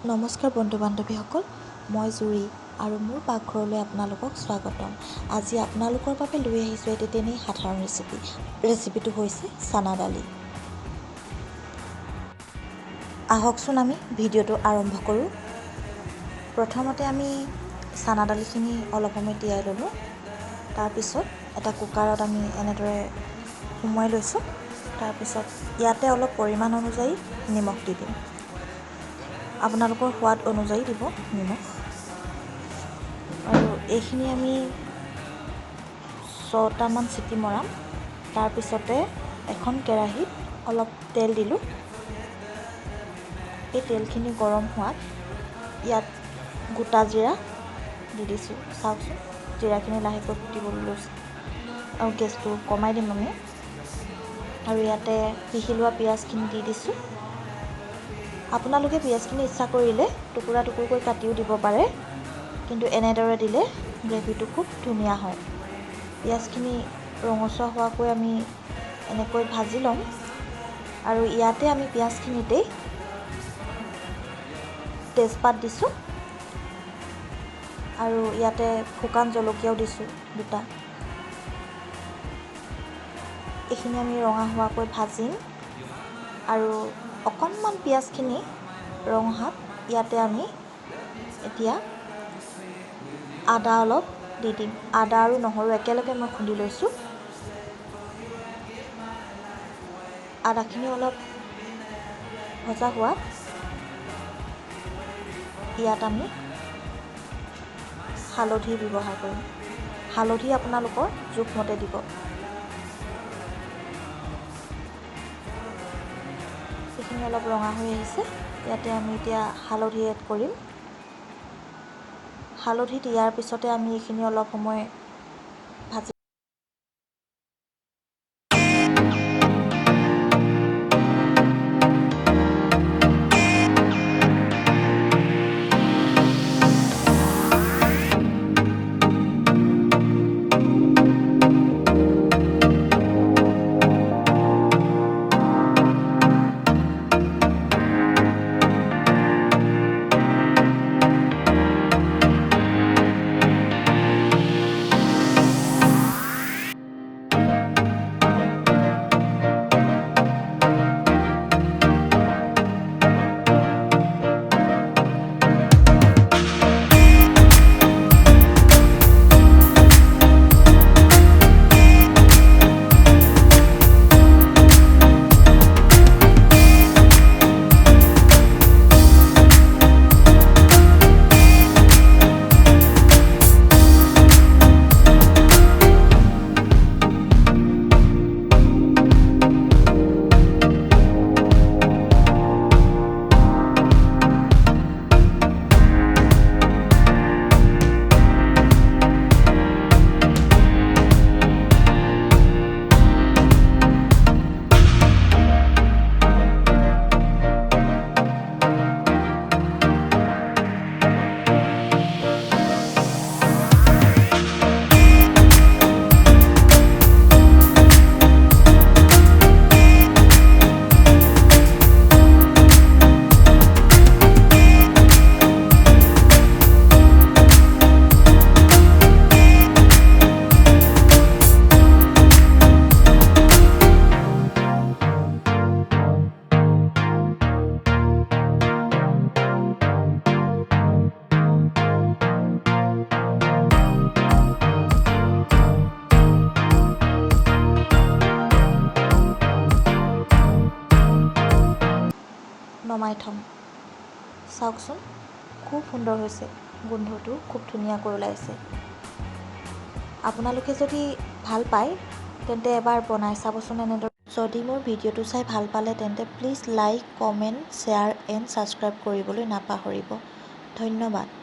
নমস্কাৰ বন্ধু বান্ধৱীসকল, মই জুৰি আৰু মোৰ পাকঘৰলৈ আপোনালোকক স্বাগতম। আজি আপোনালোকৰ বাবে লৈ আহিছোঁ এটি তেনেই সাধাৰণ ৰেচিপিটো হৈছে চানা দালি। আহকচোন আমি ভিডিঅ'টো আৰম্ভ কৰোঁ। প্ৰথমতে আমি চানা দালিখিনি অলপ সময় তিয়াই ল'লোঁ। তাৰপিছত এটা কুকাৰত আমি এনেদৰে সুমুৱাই লৈছোঁ। তাৰপিছত ইয়াতে অলপ পৰিমাণ অনুযায়ী নিমখ দি দিম। আপোনালোকৰ সোৱাদ অনুযায়ী দিব নিমখ। আৰু এইখিনি আমি 6টামান চিটি মৰাম। তাৰপিছতে এখন কেৰাহীত অলপ তেল দিলোঁ। এই তেলখিনি গৰম হোৱাত ইয়াত গোটা জিৰা দি দিছোঁ। চাওকচোন, জিৰাখিনি লাহেকৈ ফুটিবলৈ লৈছে আৰু গেছটো কমাই দিম আমি। আৰু ইয়াতে পিহি লোৱা পিঁয়াজখিনি দি দিছোঁ। আপোনালোকে পিঁয়াজখিনি ইচ্ছা কৰিলে টুকুৰা টুকুৰকৈ কাটিও দিব পাৰে, কিন্তু এনেদৰে দিলে গ্ৰেভিটো খুব ধুনীয়া হয়। পিঁয়াজখিনি ৰঙচুৱা হোৱাকৈ আমি এনেকৈ ভাজি ল'ম। আৰু ইয়াতে আমি পিঁয়াজখিনিতেই তেজপাত দিছোঁ আৰু ইয়াতে শুকান জলকীয়াও দিছোঁ 2টা। এইখিনি আমি ৰঙা হোৱাকৈ ভাজিম। আৰু অকণমান পিঁয়াজখিনি ৰং অহাত ইয়াতে আমি এতিয়া আদা অলপ দি দিম। আদা আৰু নহৰু একেলগে মই খুন্দি লৈছোঁ। আদাখিনি অলপ ভজা হোৱাত ইয়াত আমি হালধি ব্যৱহাৰ কৰিম। হালধি আপোনালোকৰ জোখমতে দিব। এইখিনি অলপ ৰঙা হৈ আহিছে। ইয়াতে আমি এতিয়া হালধি এড কৰিম। হালধি দিয়াৰ পিছতে আমি এইখিনি অলপ সময় ভাজি নমাই থ'ম। চাওকচোন, খুব সুন্দৰ হৈছে। গোন্ধটো খুব ধুনীয়াকৈ ওলাইছে। আপোনালোকে যদি ভাল পায় তেন্তে এবাৰ বনাই চাবচোন এনেদৰে। যদি মোৰ ভিডিঅ'টো চাই ভাল পালে তেন্তে please like, comment, share and subscribe কৰিবলৈ নাপাহৰিব। ধন্যবাদ।